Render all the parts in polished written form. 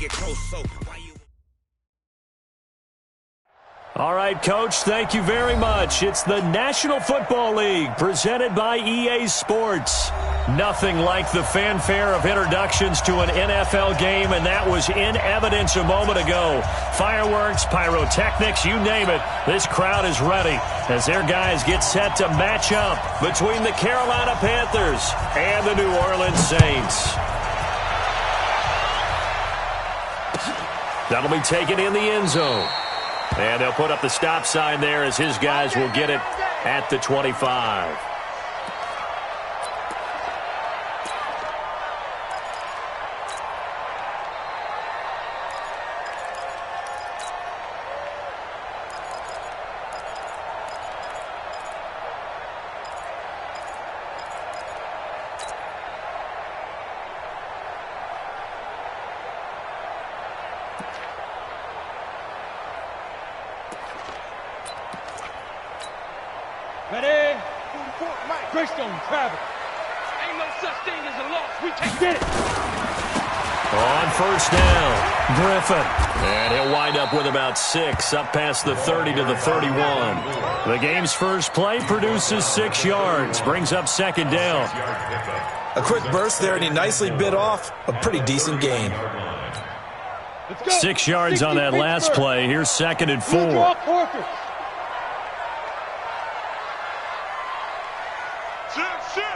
get close, so why you... All right, Coach, thank you very much. It's the National Football League presented by EA Sports. Nothing like the fanfare of introductions to an NFL game, and that was in evidence a moment ago. Fireworks, pyrotechnics, you name it. This crowd is ready as their guys get set to match up between the Carolina Panthers and the New Orleans Saints. That'll be taken in the end zone. And they'll put up the stop sign there as his guys will get it at the 25. Ready? Greystone, Travis. Ain't no such thing as a loss. We can't get it. On first down, Griffin. And he'll wind up with about 6, up past the 30 to the 31. The game's first play produces 6 yards, brings up second down. A quick burst there, and he nicely bit off a pretty decent gain. 6 yards on that last play. Here's second and 4. Shift.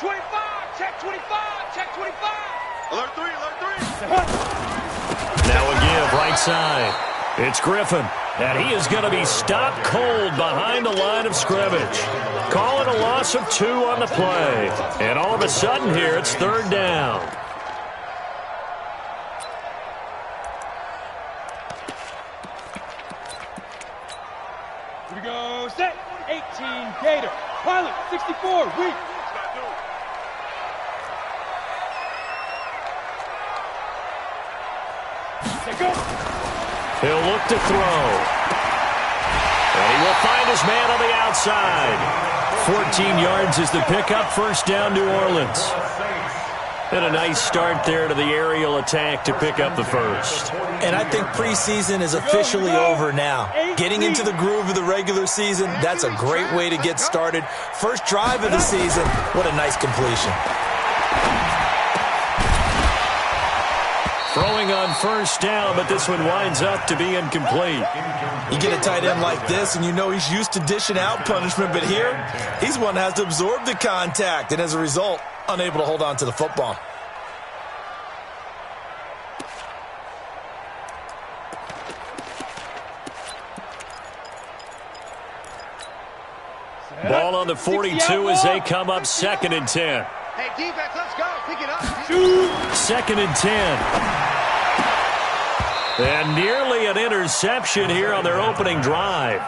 25, check 25, check 25. Alert 3. Now a give, right side. It's Griffin, and he is going to be stopped cold behind the line of scrimmage. Calling a loss of 2 on the play. And all of a sudden here, it's third down. Here we go, set. 18, Gator. Pilot, 64, weak. He'll look to throw. And he will find his man on the outside. 14 yards is the pickup, first down, New Orleans. And a nice start there to the aerial attack to pick up the first. And I think preseason is officially over now. Getting into the groove of the regular season, that's a great way to get started. First drive of the season, what a nice completion. Throwing on first down, but this one winds up to be incomplete. You get a tight end like this, and you know he's used to dishing out punishment, but here, he's one that has to absorb the contact, and as a result, unable to hold on to the football. Ball on the 42 as they come up second and 10. Hey, defense, let's go. Pick it up. Second and 10. And nearly an interception here on their opening drive.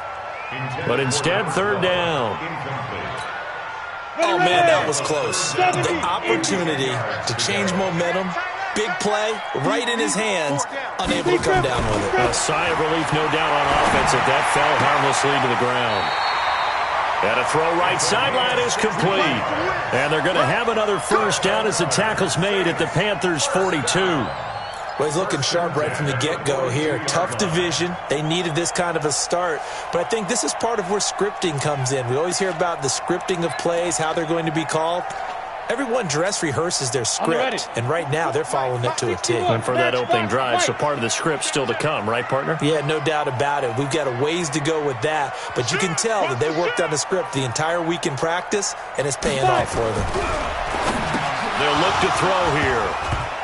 But instead, third down. Oh, man, that was close. The opportunity to change momentum, big play, right in his hands, unable to come down with it. A sigh of relief, no doubt, on offense, if that fell harmlessly to the ground. And a throw right sideline is complete. And they're going to have another first down as the tackle's made at the Panthers' 42. Well, he's looking sharp right from the get-go here. Tough division. They needed this kind of a start. But I think this is part of where scripting comes in. We always hear about the scripting of plays, how they're going to be called. Everyone dress rehearses their script, and right now they're following it to a T. And for that opening drive, so part of the script still to come, right, partner? Yeah, no doubt about it. We've got a ways to go with that, but you can tell that they worked on the script the entire week in practice, and it's paying off for them. They'll look to throw here.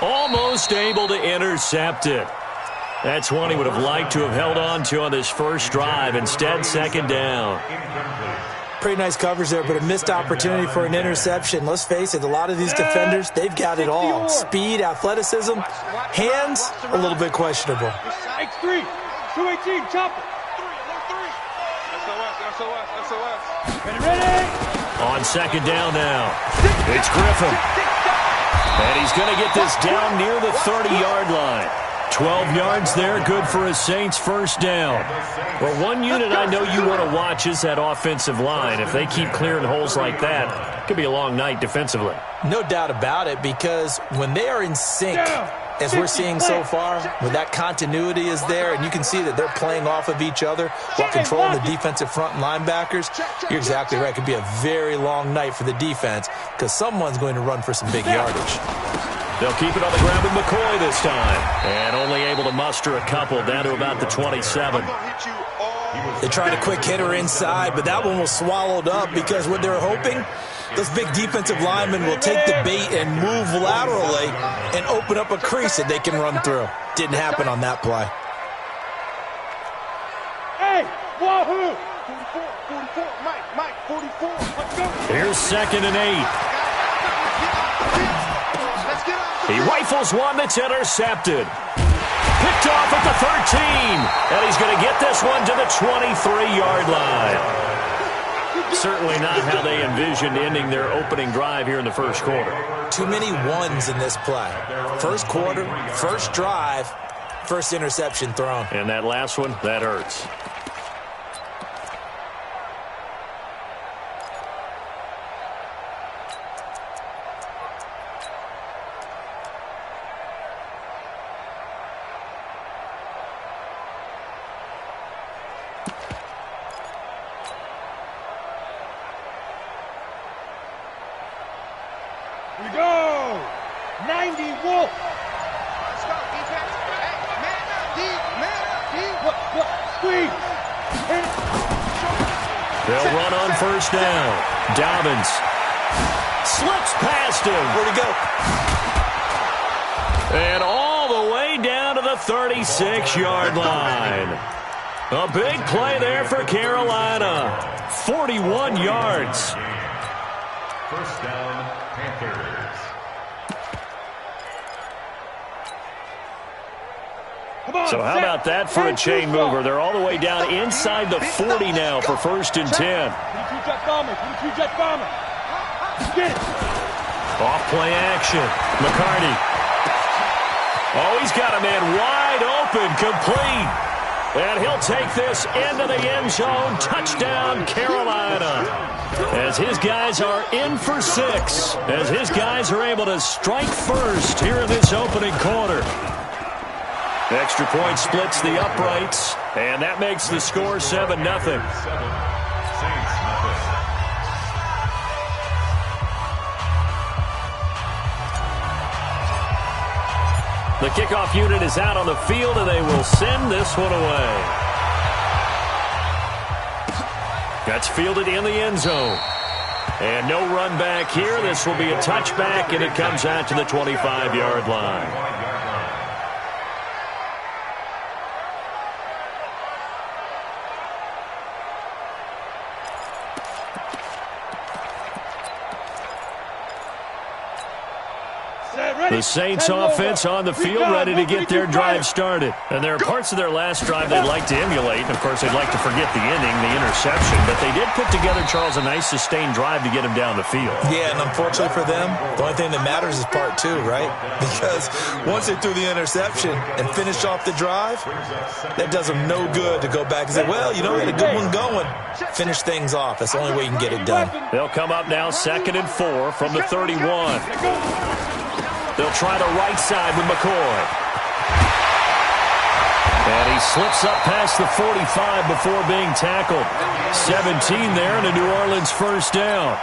Almost able to intercept it. That's one he would have liked to have held on to on this first drive. Instead, second down. Pretty nice coverage there, but a missed opportunity for an interception. Let's face it, a lot of these defenders, they've got it all. Speed, athleticism, hands, a little bit questionable. X3, 218, chopper. SOS. Ready. On second down now, it's Griffin. And he's going to get this down near the 30-yard line. 12 yards there, good for a Saints first down. Well, one unit I know you want to watch is that offensive line. If they keep clearing holes like that, it could be a long night defensively. No doubt about it, because when they are in sync, as we're seeing so far, where that continuity is there, and you can see that they're playing off of each other while controlling the defensive front and linebackers, you're exactly right. It could be a very long night for the defense because someone's going to run for some big yardage. They'll keep it on the ground with McCoy this time, and only able to muster a couple down to about the 27. They tried a quick hitter inside, but that one was swallowed up because what they're hoping, those big defensive linemen will take the bait and move laterally and open up a crease that they can run through. Didn't happen on that play. Hey, wahoo! 44, Mike, 44. Let's go. Here's 2nd and 8. He rifles one that's intercepted. Picked off at the 13. And he's going to get this one to the 23-yard line. Certainly not how they envisioned ending their opening drive here in the first quarter. Too many ones in this play. First quarter, first drive, first interception thrown. And that last one, that hurts. We go! 90 Wolf! Let's go, defense. Hey, man up, D. What? Squeeze! They'll run on first down. Dobbins slips past him. Where'd he go? And all the way down to the 36-yard line. A big play there for Carolina. 41 yards. First down, Panthers. So how about that for a chain mover? They're all the way down inside the 40 now for 1st and 10. 22 jet bomber. Get it. Off play action. McCarty. Oh, he's got a man wide open, complete. And he'll take this into the end zone. Touchdown, Carolina. As his guys are in for 6. As his guys are able to strike first here in this opening quarter. Extra point splits the uprights, and that makes the score 7-0. The kickoff unit is out on the field, and they will send this one away. That's fielded in the end zone. And no run back here. This will be a touchback, and it comes out to the 25-yard line. The Saints offense on the field, ready to get their drive started. And there are parts of their last drive they'd like to emulate. And, of course, they'd like to forget the inning, the interception. But they did put together, Charles, a nice sustained drive to get him down the field. Yeah, and unfortunately for them, the only thing that matters is part 2, right? Because once they threw the interception and finished off the drive, that does them no good to go back and say, well, you know, we had a good one going. Finish things off. That's the only way you can get it done. They'll come up now 2nd and 4 from the 31. They'll try the right side with McCoy. And he slips up past the 45 before being tackled. 17 there and a New Orleans first down.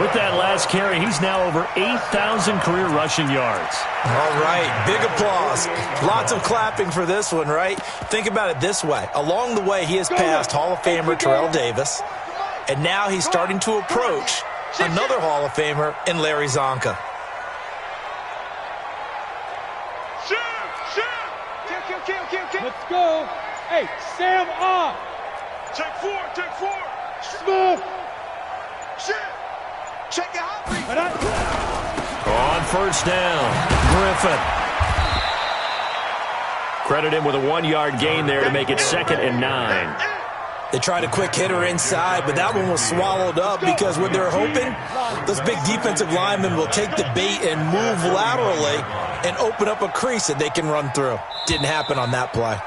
With that last carry, he's now over 8,000 career rushing yards. All right, big applause. Lots of clapping for this one, right? Think about it this way. Along the way, he has passed Hall of Famer Terrell Davis, and now he's starting to approach another Hall of Famer in Larry Zonka. Let's go. Hey, Sam on. Take four. Smooth. Shit. Check it out. On first down, Griffin. Credit him with a 1-yard gain there to make it 2nd and 9. They tried a quick hitter inside, but that one was swallowed up because what they're hoping, those big defensive linemen will take the bait and move laterally and open up a crease that they can run through. Didn't happen on that play.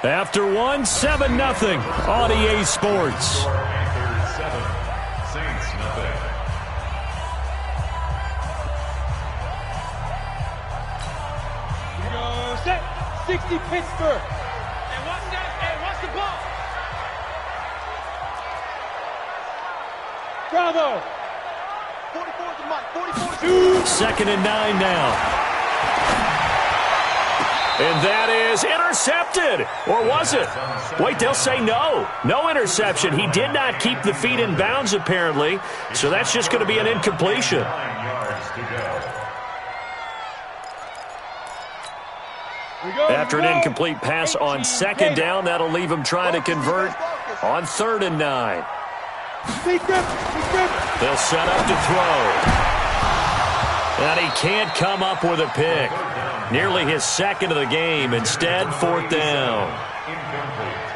After 1, 7-0 on EA Sports. Panthers 7, Saints nothing. Set. 60 Pittsburgh. And watch the ball. Bravo. 44 to Mike. 44. 2nd and 9 now. And that is intercepted. Or was it? Wait, they'll say no. No interception. He did not keep the feet in bounds, apparently. So that's just going to be an incompletion. 9 yards to go. After an incomplete pass on 2nd down, that'll leave him trying to convert on 3rd and 9. They'll set up to throw. And he can't come up with a pick. Nearly his 2nd of the game. Instead, 4th down.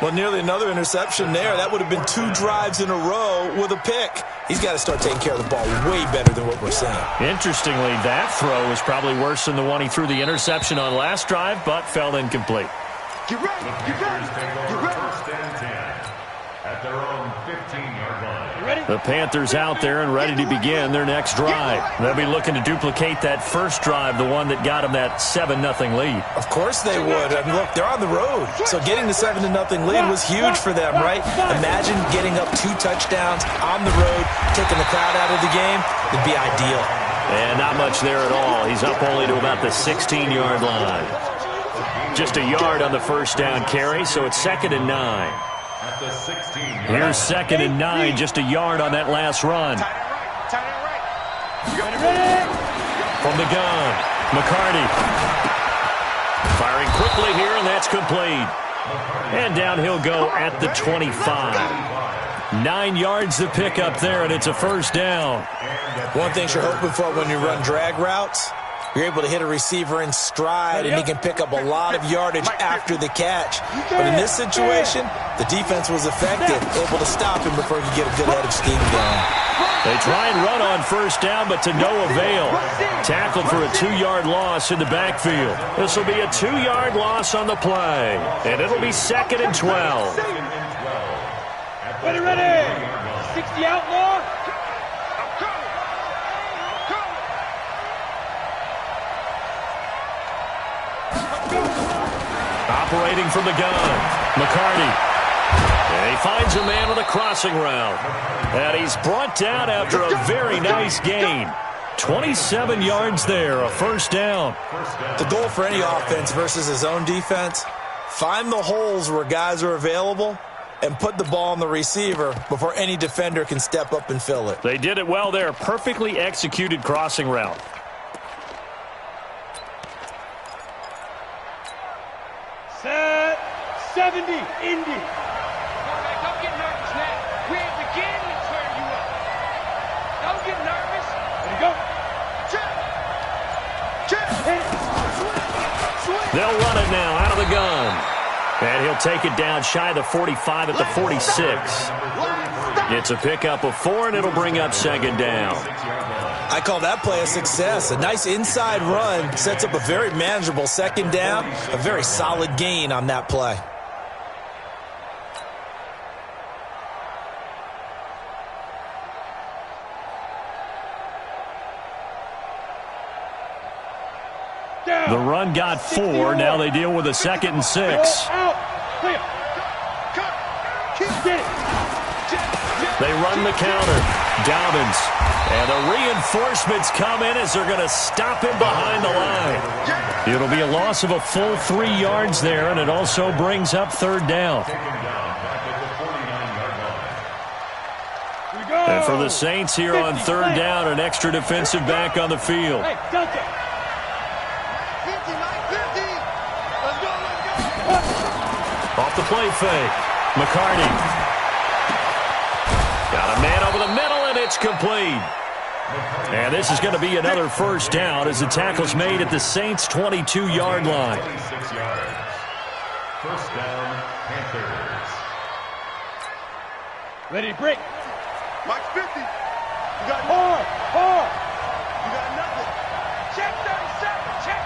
Well, nearly another interception there. That would have been 2 drives in a row with a pick. He's got to start taking care of the ball way better than what we're seeing. Interestingly, that throw is probably worse than the one he threw the interception on last drive, but fell incomplete. Get ready. Get ready. Get ready. 1st and 10 at their own 15-yard line. The Panthers out there and ready to begin their next drive. They'll be looking to duplicate that first drive, the one that got them that 7-0 lead. Of course they would. I mean, look, they're on the road. So getting the 7-0 lead was huge for them, right? Imagine getting up 2 touchdowns on the road, taking the crowd out of the game. It'd be ideal. And not much there at all. He's up only to about the 16-yard line. Just a yard on the first down carry, so it's 2nd and 9. At the 16. Here's 2nd and 9, just a yard on that last run. Tight end right. From the gun, McCarty. Firing quickly here, and that's complete. And down he'll go at the 25. 9 yards to pick up there, and it's a 1st down. One thing you're hoping for when you run drag routes, you're able to hit a receiver in stride, and he can pick up a lot of yardage after the catch. But in this situation, the defense was effective, able to stop him before he could get a good head of steam going. They try and run on 1st down, but to no avail. Tackled for a 2-yard loss in the backfield. This will be a 2-yard loss on the play, and it'll be 2nd and 12. Ready. 60 outlaw. Operating from the gun, McCarty. And he finds a man on the crossing route. And he's brought down after a very nice gain. 27 yards there, a 1st down. The goal for any offense versus his own defense, find the holes where guys are available and put the ball on the receiver before any defender can step up and fill it. They did it well there. Perfectly executed crossing route. Set. 70, Indy. Don't get nervous now. We're at the beginning to turn you up. Don't get nervous. Ready to go. Check. They'll run it now out of the gun. And he'll take it down shy of the 45 at the 46. It's a pickup of 4, and it'll bring up 2nd down. I call that play a success. A nice inside run sets up a very manageable 2nd down. A very solid gain on that play. The run got 4. Now they deal with a 2nd and 6. They run the counter. Dobbins. And the reinforcements come in as they're going to stop him behind the line. It'll be a loss of a full 3 yards there, and it also brings up 3rd down. And for the Saints here on 3rd down, an extra defensive back on the field. Hey, Delta. 50, Mike, 50. Let's go. Off the play fake. McCarty. Got a man over the middle, and it's complete. And this is going to be another 1st down as the tackle's made at the Saints' 22-yard line. 26 yards. 1st down, Panthers. Ready to break. Mike, 50. You got Hard. You got nothing. Check 37. Check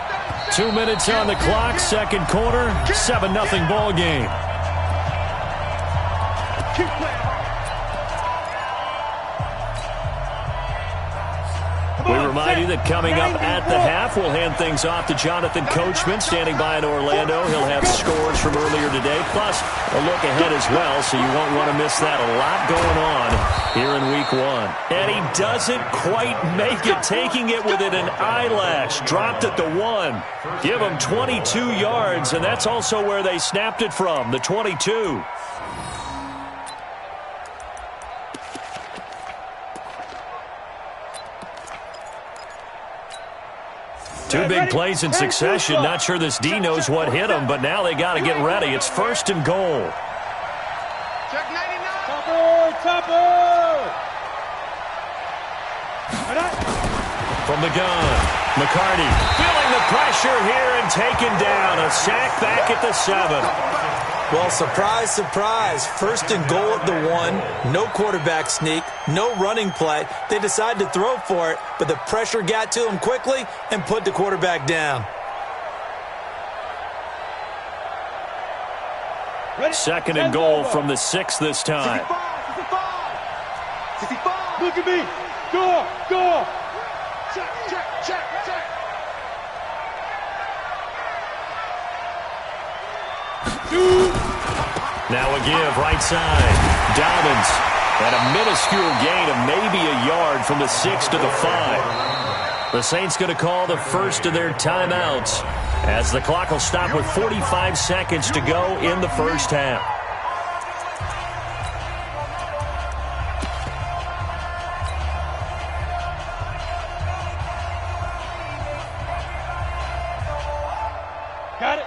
37. 2 minutes on the clock, 2nd quarter, 7-0 ball game. Keep playing hard. We remind you that coming up at the half, we'll hand things off to Jonathan Coachman, standing by in Orlando. He'll have scores from earlier today, plus a look ahead as well, so you won't want to miss that. A lot going on here in Week 1. And he doesn't quite make it, taking it within an eyelash. Dropped at the 1. Give him 22 yards, and that's also where they snapped it from, the 22. Two big plays in succession. Not sure this D knows what hit him, but now they got to get ready. It's 1st and goal. Check 99. Topper! From the gun, McCarty feeling the pressure here and taken down. A sack back at the 7. Well, surprise, surprise. 1st and goal at the 1. No quarterback sneak. No running play. They decided to throw for it, but the pressure got to them quickly and put the quarterback down. 2nd and goal from the 6 this time. 65. Look at me. Go. Check. Now a give, right side. Dobbins at a minuscule gain of maybe a yard from the 6 to the 5. The Saints going to call the first of their timeouts as the clock will stop with 45 seconds to go in the first half.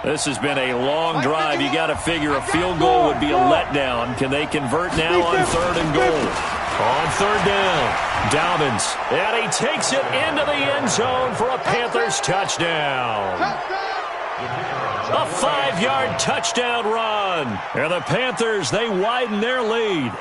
This has been a long drive. You got to figure a field goal would be a letdown. Can they convert now on 3rd and goal? On 3rd down, Dobbins. And he takes it into the end zone for a Panthers touchdown. A 5-yard touchdown run. And the Panthers, they widen their lead.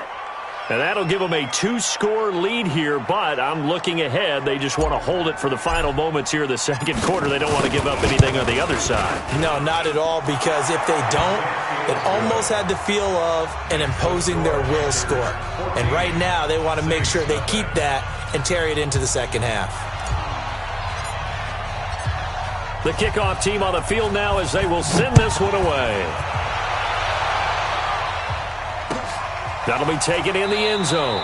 And that'll give them a 2-score lead here, but I'm looking ahead. They just want to hold it for the final moments here in the 2nd quarter. They don't want to give up anything on the other side. No, not at all, because if they don't, it almost had the feel of an imposing their will score. And right now, they want to make sure they keep that and carry it into the 2nd half. The kickoff team on the field now as they will send this one away. That'll be taken in the end zone.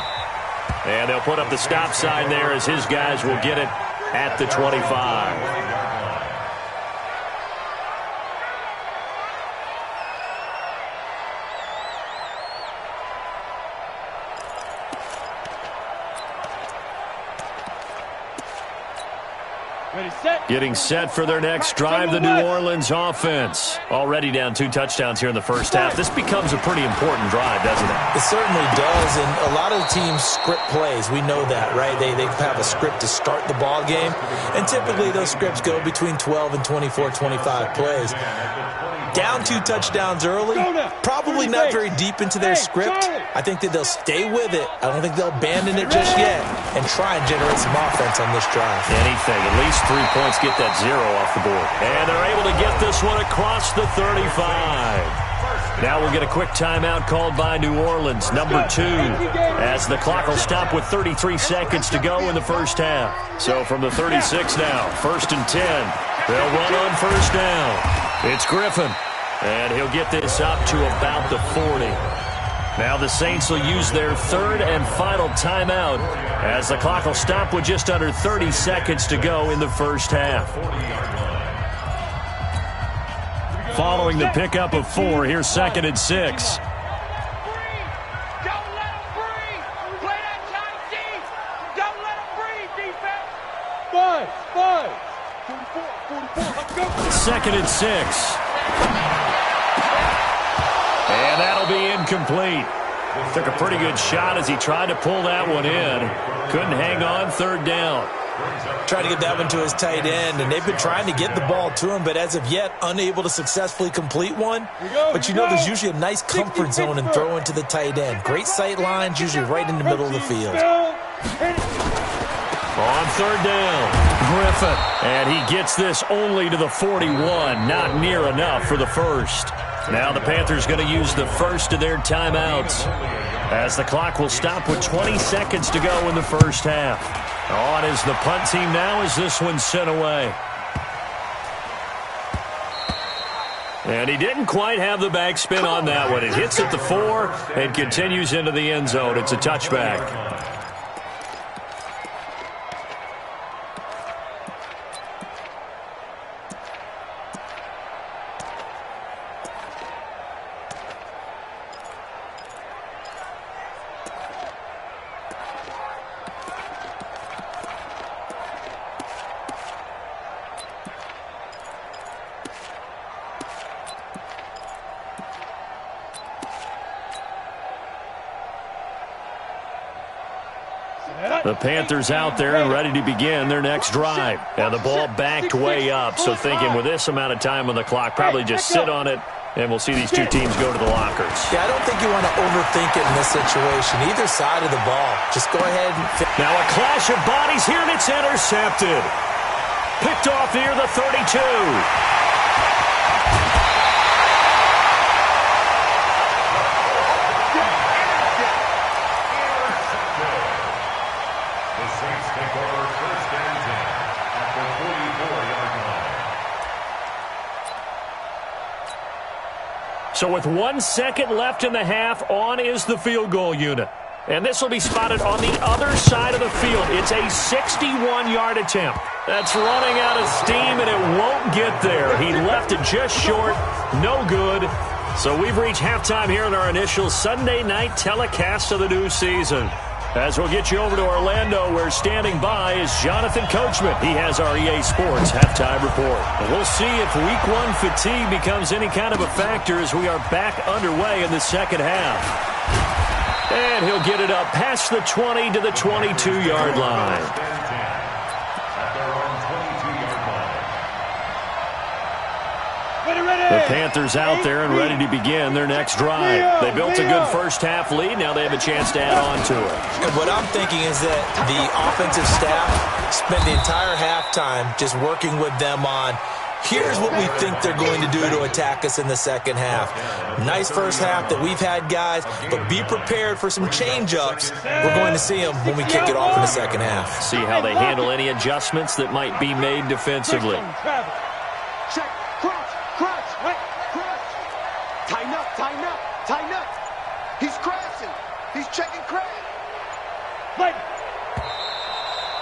And they'll put up the stop sign there as his guys will get it at the 25. Getting set for their next drive, the New Orleans offense. Already down 2 touchdowns here in the first half. This becomes a pretty important drive, doesn't it? It certainly does, and a lot of teams script plays. We know that, right? They have a script to start the ball game, and typically those scripts go between 12 and 24, 25 plays. Down 2 touchdowns early, probably not very deep into their script. I think that they'll stay with it. I don't think they'll abandon it just yet and try and generate some offense on this drive. Anything, at least 3 points, get that 0 off the board. And they're able to get this one across the 35. Now we'll get a quick timeout called by New Orleans, number 2, as the clock will stop with 33 seconds to go in the first half. So from the 36 now, 1st and 10. They'll run on 1st down. It's Griffin, and he'll get this up to about the 40. Now the Saints will use their 3rd and final timeout as the clock will stop with just under 30 seconds to go in the first half. Following the pickup of 4, here's 2nd and 6. Second and 6. And that'll be incomplete. Took a pretty good shot as he tried to pull that one in. Couldn't hang on, 3rd down. Trying to get that one to his tight end, and they've been trying to get the ball to him, but as of yet, unable to successfully complete one. But you know there's usually a nice comfort zone in throwing to the tight end. Great sight lines, usually right in the middle of the field. On 3rd down, Griffin. And he gets this only to the 41. Not near enough for the first. Now the Panthers going to use the first of their timeouts. As the clock will stop with 20 seconds to go in the first half. On is the punt team now as this one's sent away. And he didn't quite have the backspin on that one. It hits at the 4 and continues into the end zone. It's a touchback. The Panthers out there and ready to begin their next drive. And the ball backed way up, so thinking with this amount of time on the clock, probably just sit on it, and we'll see these two teams go to the lockers. Yeah, I don't think you want to overthink it in this situation. Either side of the ball. Just go ahead and... Now a clash of bodies here, and it's intercepted. Picked off near the 32. So with 1 second left in the half, on is the field goal unit. And this will be spotted on the other side of the field. It's a 61-yard attempt. That's running out of steam, and it won't get there. He left it just short. No good. So we've reached halftime here in our initial Sunday night telecast of the new season. As we'll get you over to Orlando, where standing by is Jonathan Coachman. He has our EA Sports halftime report. And we'll see if Week 1 fatigue becomes any kind of a factor as we are back underway in the second half. And he'll get it up past the 20 to the 22-yard line. The Panthers out there and ready to begin their next drive. They built a good first-half lead. Now they have a chance to add on to it. And what I'm thinking is that the offensive staff spent the entire halftime just working with them on, here's what we think they're going to do to attack us in the second half. Nice first half that we've had, guys, but be prepared for some change-ups. We're going to see them when we kick it off in the second half. See how they handle any adjustments that might be made defensively. Check, crouch, right, crouch. Tighten up. He's crashing. He's checking crash. Right.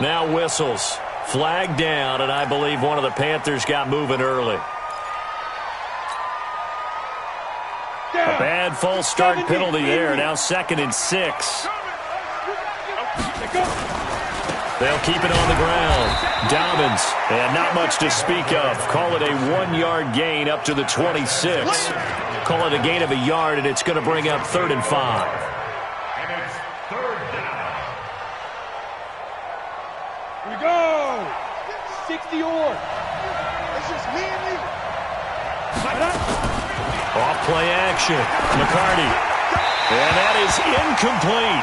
Now whistles. Flag down, and I believe one of the Panthers got moving early. A bad false start penalty there. Now 2nd and 6. They'll keep it on the ground. Dobbins, and not much to speak of. Call it a 1-yard gain up to the 26. Call it a gain of a yard, and it's going to bring up 3rd and 5. And it's 3rd down. Here we go. 60 or. It's just me and you. Off play action. McCarty. And that is incomplete.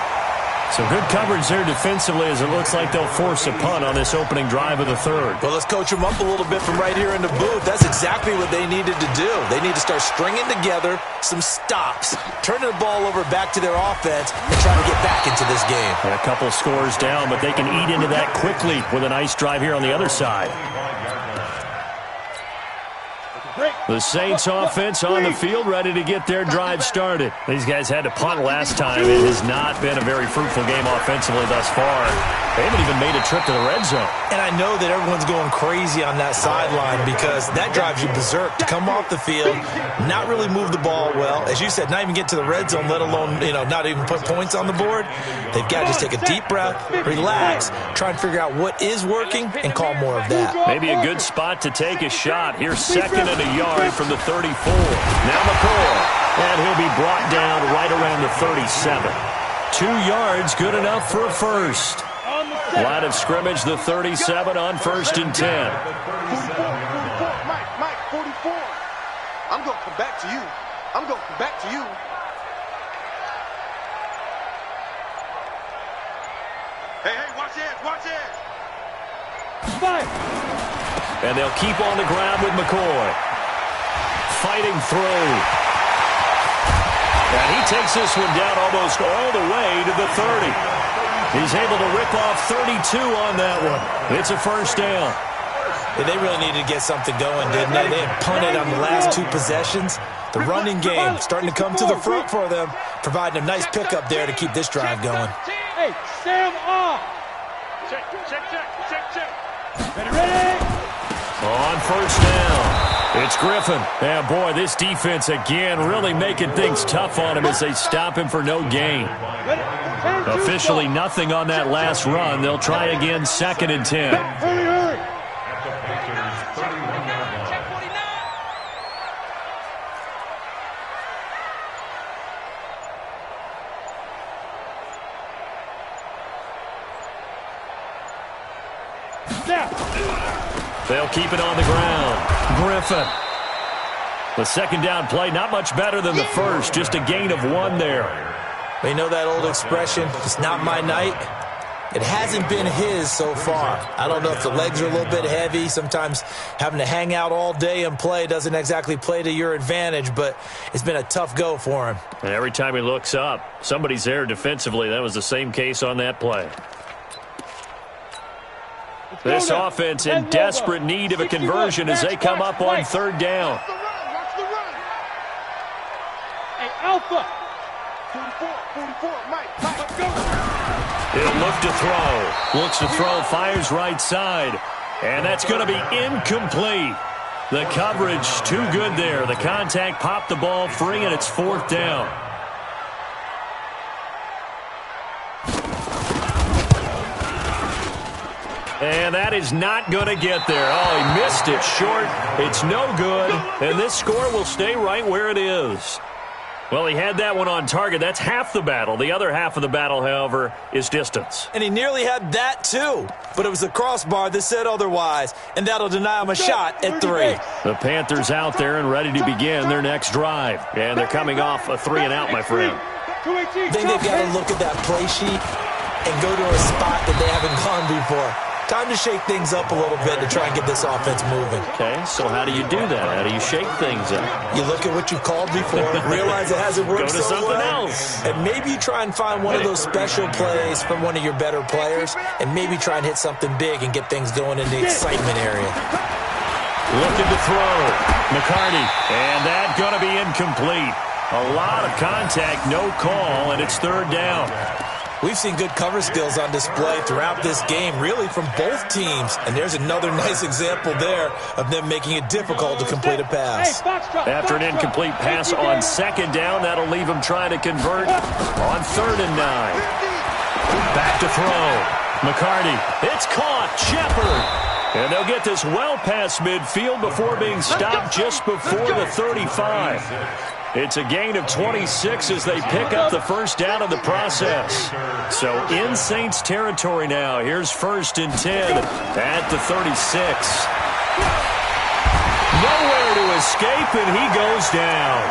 So good coverage there defensively as it looks like they'll force a punt on this opening drive of the 3rd. Well, let's coach them up a little bit from right here in the booth. That's exactly what they needed to do. They need to start stringing together some stops, turning the ball over back to their offense, and trying to get back into this game. And a couple scores down, but they can eat into that quickly with a nice drive here on the other side. The Saints offense on the field, ready to get their drive started. These guys had to punt last time. It has not been a very fruitful game offensively thus far. They haven't even made a trip to the red zone. And I know that everyone's going crazy on that sideline because that drives you berserk to come off the field, not really move the ball well. As you said, not even get to the red zone, let alone, not even put points on the board. They've got to just take a deep breath, relax, try and figure out what is working, and call more of that. Maybe a good spot to take a shot. Here's 2nd and a yard from the 34. Now McCoy, and he'll be brought down right around the 37. 2 yards, good enough for a first. Line of scrimmage, the 37 on 1st and 10. 44, Mike, 44. I'm going to come back to you. Hey, watch it. Fire. And they'll keep on the ground with McCoy. Fighting through. And he takes this one down almost all the way to the 30. He's able to rip off 32 on that one. It's a first down. Yeah, they really needed to get something going, didn't they? They had punted on the last two possessions. The running game starting to come to the front for them, providing a nice pickup there to keep this drive going. Hey, Sam off. Check. Ready? On first down, it's Griffin. Yeah, boy, this defense again really making things tough on him as they stop him for no gain. Officially nothing on that last run. They'll try again, 2nd and 10. Hurry. At the Panthers' 31-yard line. Check 49. They'll keep it on the ground. Griffin. The second down play, not much better than the first, just a gain of 1 there. You know that old expression, it's not my night? It hasn't been his so far. I don't know if the legs are a little bit heavy. Sometimes having to hang out all day and play doesn't exactly play to your advantage, but it's been a tough go for him. And every time he looks up, somebody's there defensively. That was the same case on that play. This offense in desperate need of a conversion as they come up on 3rd down. Watch the run. Hey, Alpha. 44, Mike, let's go. He'll look to throw. Looks to throw, fires right side. And that's going to be incomplete. The coverage too good there. The contact popped the ball free, and it's 4th down. And that is not going to get there. Oh, he missed it short. It's no good. And this score will stay right where it is. Well, he had that one on target. That's half the battle. The other half of the battle, however, is distance. And he nearly had that too, but it was the crossbar that said otherwise, and that'll deny him a shot at 3. The Panthers out there and ready to begin their next drive. And they're coming off a 3-and-out, my friend. I think they've got to look at that play sheet and go to a spot that they haven't gone before. Time to shake things up a little bit to try and get this offense moving. Okay, so how do you do that? How do you shake things up? You look at what you called before, realize it hasn't worked Go to so something well, else. and maybe you try and find one of those special plays from one of your better players, and maybe try and hit something big and get things going in the excitement area. Looking to throw. McCarty. And that going to be incomplete. A lot of contact, no call, and it's 3rd down. We've seen good cover skills on display throughout this game, really from both teams. And there's another nice example there of them making it difficult to complete a pass. After an incomplete pass on 2nd down, that'll leave them trying to convert on 3rd and 9. Back to throw. McCarty. It's caught. Shepard. And they'll get this well past midfield before being stopped just before the 35. It's a gain of 26 as they pick up the first down in the process. So in Saints territory now. Here's 1st and 10 at the 36. Nowhere to escape, and he goes down.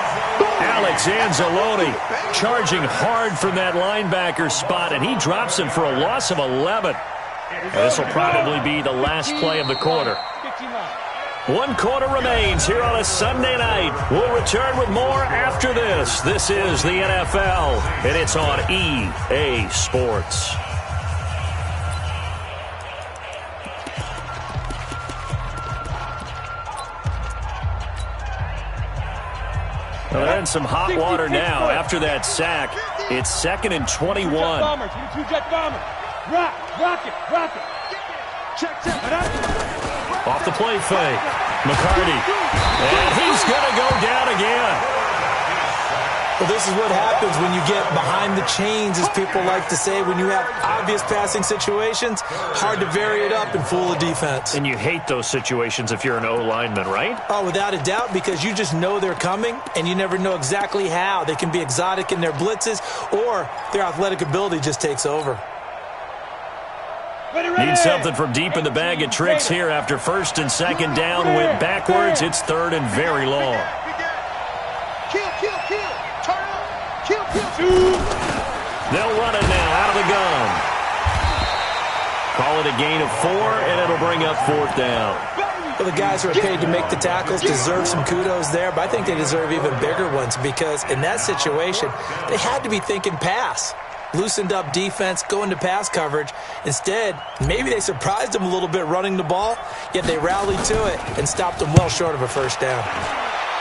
Alex Anzalone charging hard from that linebacker spot, and he drops him for a loss of 11. And this will probably be the last play of the quarter. 1 quarter remains here on a Sunday night. We'll return with more after this. This is the NFL, and it's on EA Sports. Well, they're in some hot water now after that sack. It's 2nd and 21. Jet bomber. Rock it. Off the play fake. McCarty. And he's going to go down again. Well, this is what happens when you get behind the chains, as people like to say. When you have obvious passing situations, hard to vary it up and fool the defense. And you hate those situations if you're an O-lineman, right? Oh, without a doubt, because you just know they're coming, and you never know exactly how. They can be exotic in their blitzes, or their athletic ability just takes over. Need something from deep in the bag of tricks here after 1st and 2nd down. Went backwards. It's 3rd and very long. They'll run it now out of the gun. Call it a gain of 4, and it'll bring up 4th down. Well, the guys who are paid to make the tackles deserve some kudos there, but I think they deserve even bigger ones because in that situation, they had to be thinking pass. Loosened up defense, going to pass coverage. Instead, maybe they surprised them a little bit running the ball, yet they rallied to it and stopped them well short of a first down.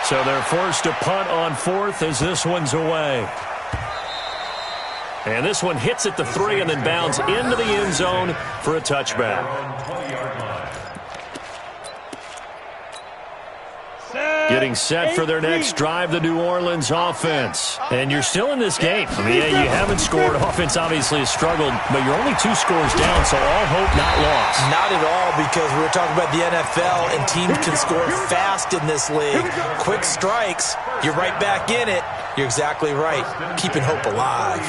So they're forced to punt on fourth as this one's away. And this one hits at the 3 and then bounds into the end zone for a touchback. Getting set for their next drive, the New Orleans offense. And you're still in this game. I mean, yeah, you haven't scored. Offense obviously has struggled, but you're only 2 scores down, so all hope not lost. Not at all, because we were talking about the NFL, and teams can score fast in this league. Quick strikes, you're right back in it. You're exactly right. Keeping hope alive.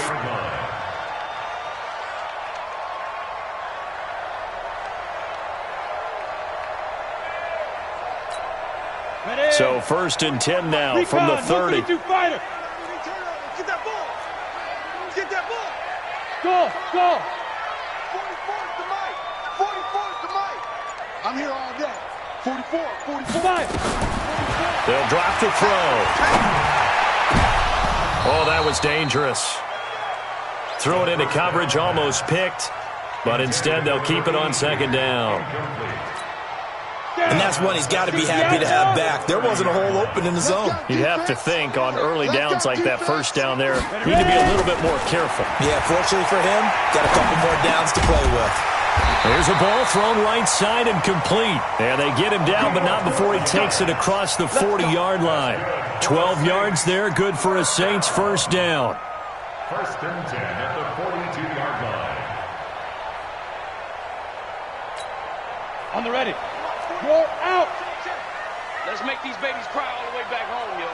So 1st and 10 now from the 30. Get that ball. Get that ball. Go. 44's the mic. 44's the mic. I'm here all day. 44. 45. They'll drop the throw. Oh, that was dangerous. Throw it into coverage, almost picked. But instead, they'll keep it on 2nd down. And that's one he's got to be happy to have back. There wasn't a hole open in the zone. You'd have to think on early downs like that first down there, need to be a little bit more careful. Yeah, fortunately for him, got a couple more downs to play with. There's a ball thrown right side and complete. And they get him down, but not before he takes it across the 40-yard line. 12 yards there, good for a Saints first down. 1st and 10 at the 42-yard line. On the ready. You're out. Let's make these babies cry all the way back home, yo.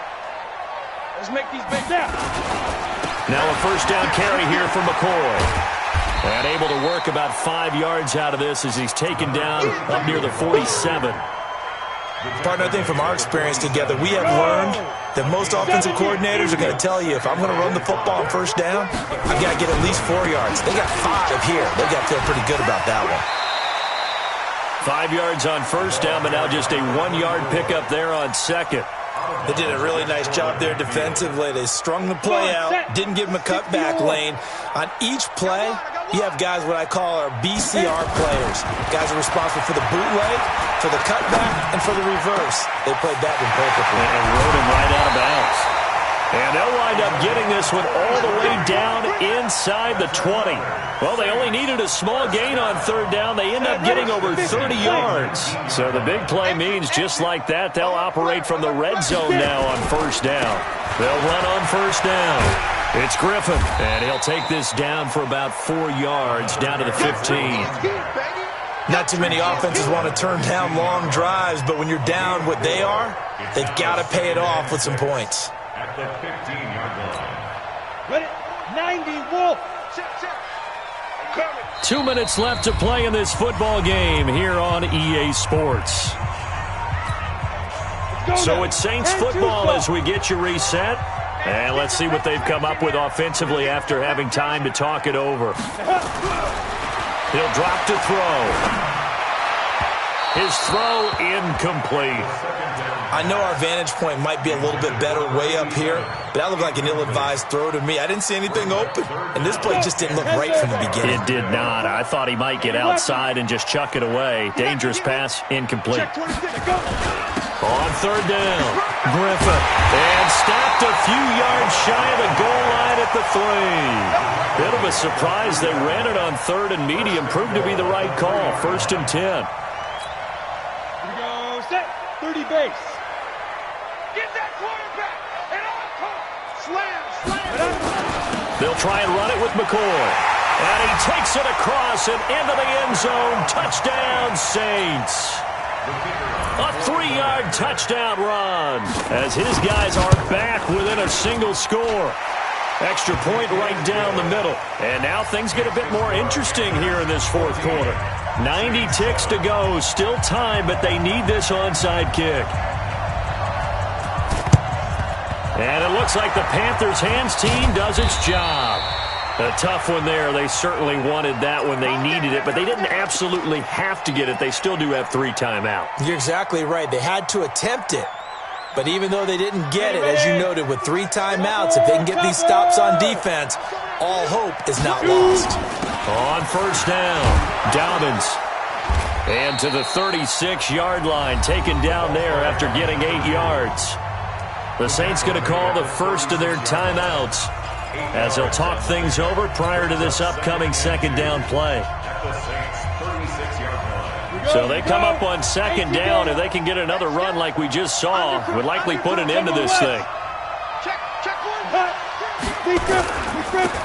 Let's make these babies out. Now a first down carry here from McCoy. And able to work about 5 yards out of this as he's taken down up near the 47. Partner, I think from our experience together, we have learned that most offensive coordinators are going to tell you, if I'm going to run the football on first down, I've got to get at least 4 yards. They got 5 here. They got to feel pretty good about that one. 5 yards on first down, but now just a 1-yard pickup there on 2nd. They did a really nice job there defensively. They strung the play out, didn't give him a cutback lane. On each play, you have guys what I call our BCR players. Guys are responsible for the bootleg, for the cutback, and for the reverse. They played that one perfectly. And rode him right out of bounds. And they'll wind up getting this one all the way down inside the 20. Well, they only needed a small gain on 3rd down. They end up getting over 30 yards. So the big play means just like that, they'll operate from the red zone now on first down. They'll run on first down. It's Griffin, and he'll take this down for about 4 yards, down to the 15. Not too many offenses want to turn down long drives, but when you're down what they are, they've got to pay it off with some points. At the 15-yard line. Ready? 90 Wolf. 2 minutes left to play in this football game here on EA Sports. So it's Saints football as we get you reset. And let's see what they've come up with offensively after having time to talk it over. He'll drop to throw. His throw incomplete. I know our vantage point might be a little bit better way up here, but that looked like an ill-advised throw to me. I didn't see anything open, and this play just didn't look right from the beginning. It did not. I thought he might get outside and just chuck it away. Dangerous pass, incomplete. On 3rd down, Griffin. And stopped a few yards shy of the goal line at the 3. Bit of a surprise. They ran it on 3rd and medium. Proved to be the right call. 1st and 10. Here we go. Set. 30 base. Get that quarterback. And on call. Slam. They'll try and run it with McCoy. And he takes it across and into the end zone. Touchdown, Saints. A 3-yard touchdown run as his guys are back within a single score. Extra point right down the middle. And now things get a bit more interesting here in this 4th quarter. 90 ticks to go. Still time, but they need this onside kick. And it looks like the Panthers' hands team does its job. A tough one there. They certainly wanted that when they needed it, but they didn't absolutely have to get it. They still do have 3 timeouts. You're exactly right. They had to attempt it. But even though they didn't get it, as you noted, with 3 timeouts, if they can get these stops on defense, all hope is not lost. On first down, Dobbins. And to the 36-yard line, taken down there after getting 8 yards. The Saints going to call the first of their timeouts as they'll talk things over prior to this upcoming second down play. So they come up on second down. If they can get another run like we just saw, would likely put an end to this thing.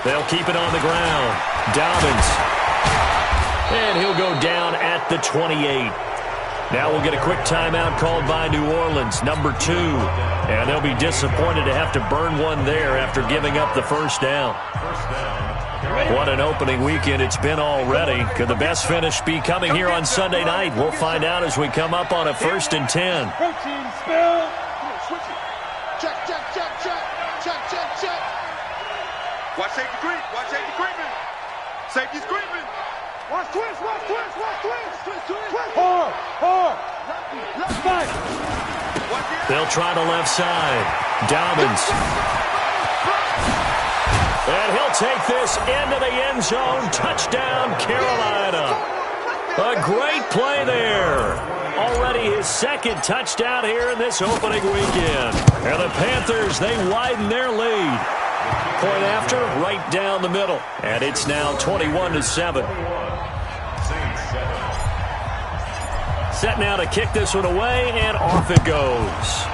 They'll keep it on the ground. Dobbins. And he'll go down at the 28. Now we'll get a quick timeout called by New Orleans, number 2. And they'll be disappointed to have to burn one there after giving up the first down. What an opening weekend it's been already. Could the best finish be coming here on Sunday night? We'll find out as we come up on a 1st and 10. Protein spill. Check. Watch safety creep. Watch safety creeping. Safety's creeping. Watch twist. Hard. Left side. They'll try the left side. Dobbins. And he'll take this into the end zone. Touchdown, Carolina. A great play there. Already his 2nd touchdown here in this opening weekend. And the Panthers, they widen their lead. Point after, right down the middle. And it's now 21-7. Set now to kick this one away, and off it goes.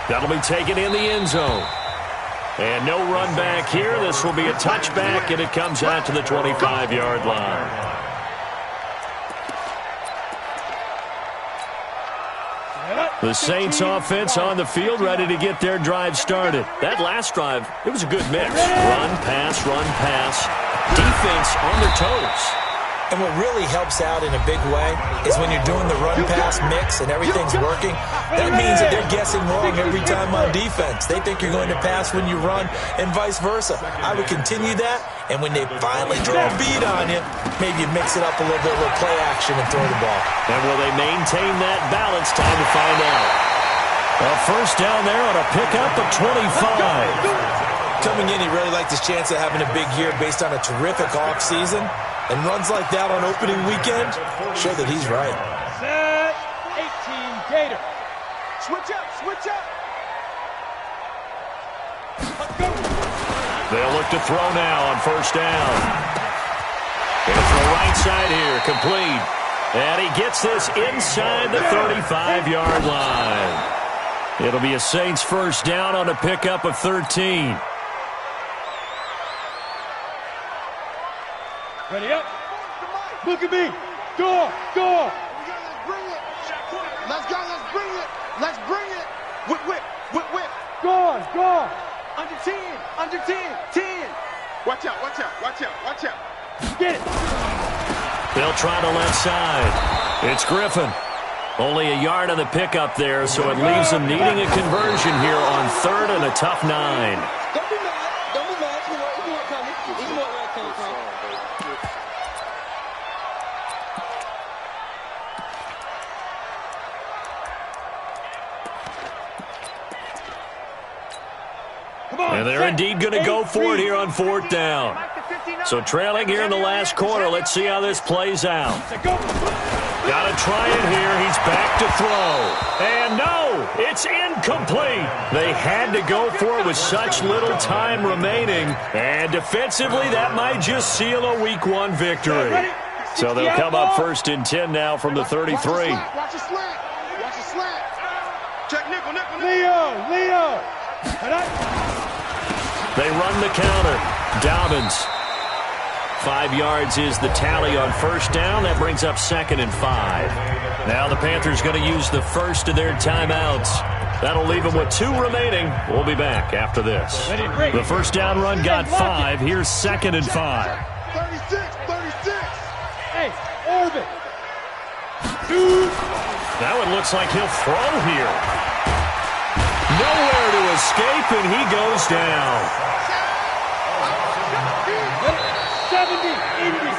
That'll be taken in the end zone. And no run back here. This will be a touchback, and it comes out to the 25-yard line. The Saints offense on the field, ready to get their drive started. That last drive, it was a good mix. Run, pass. Defense on their toes. And what really helps out in a big way is when you're doing the run-pass mix and everything's working, that means that they're guessing wrong every time on defense. They think you're going to pass when you run and vice versa. I would continue that, and when they finally draw a bead on you, maybe you mix it up a little bit with play action and throw the ball. And will they maintain that balance? Time to find out. A first down there on a pickup of 25. Coming in, he really liked his chance of having a big year based on a terrific offseason. And runs like that on opening weekend show that he's right. Set 18 Gator. Switch up. They'll look to throw now on first down. Gonna throw right side here, complete. And he gets this inside the 35-yard line. It'll be a Saints first down on a pickup of 13. Ready up. Look at me. Go. Let's bring it. Whip. Go. Under 10. Watch out. Get it. They'll try the left side. It's Griffin. Only a yard on the pickup there, so it leaves them needing a conversion here on 3rd and a tough 9. Don't be mad. He's more coming. He's more where it came from. And they're indeed going to go for it here on 4th down. So trailing here in the last quarter, let's see how this plays out. Got to try it here. He's back to throw. And no, it's incomplete. They had to go for it with such little time remaining. And defensively, that might just seal a Week 1 victory. So they'll come up 1st and 10 now from the 33. Watch the slant. Check nickel. Leo. They run the counter. Dobbins. 5 yards is the tally on first down. That brings up 2nd and 5. Now the Panthers going to use the first of their timeouts. That'll leave them with 2 remaining. We'll be back after this. The first down run got 5. Here's 2nd and 5. 36. Hey, orbit. That one looks like he'll throw here. Nowhere to escape, and he goes down. 70 Indy.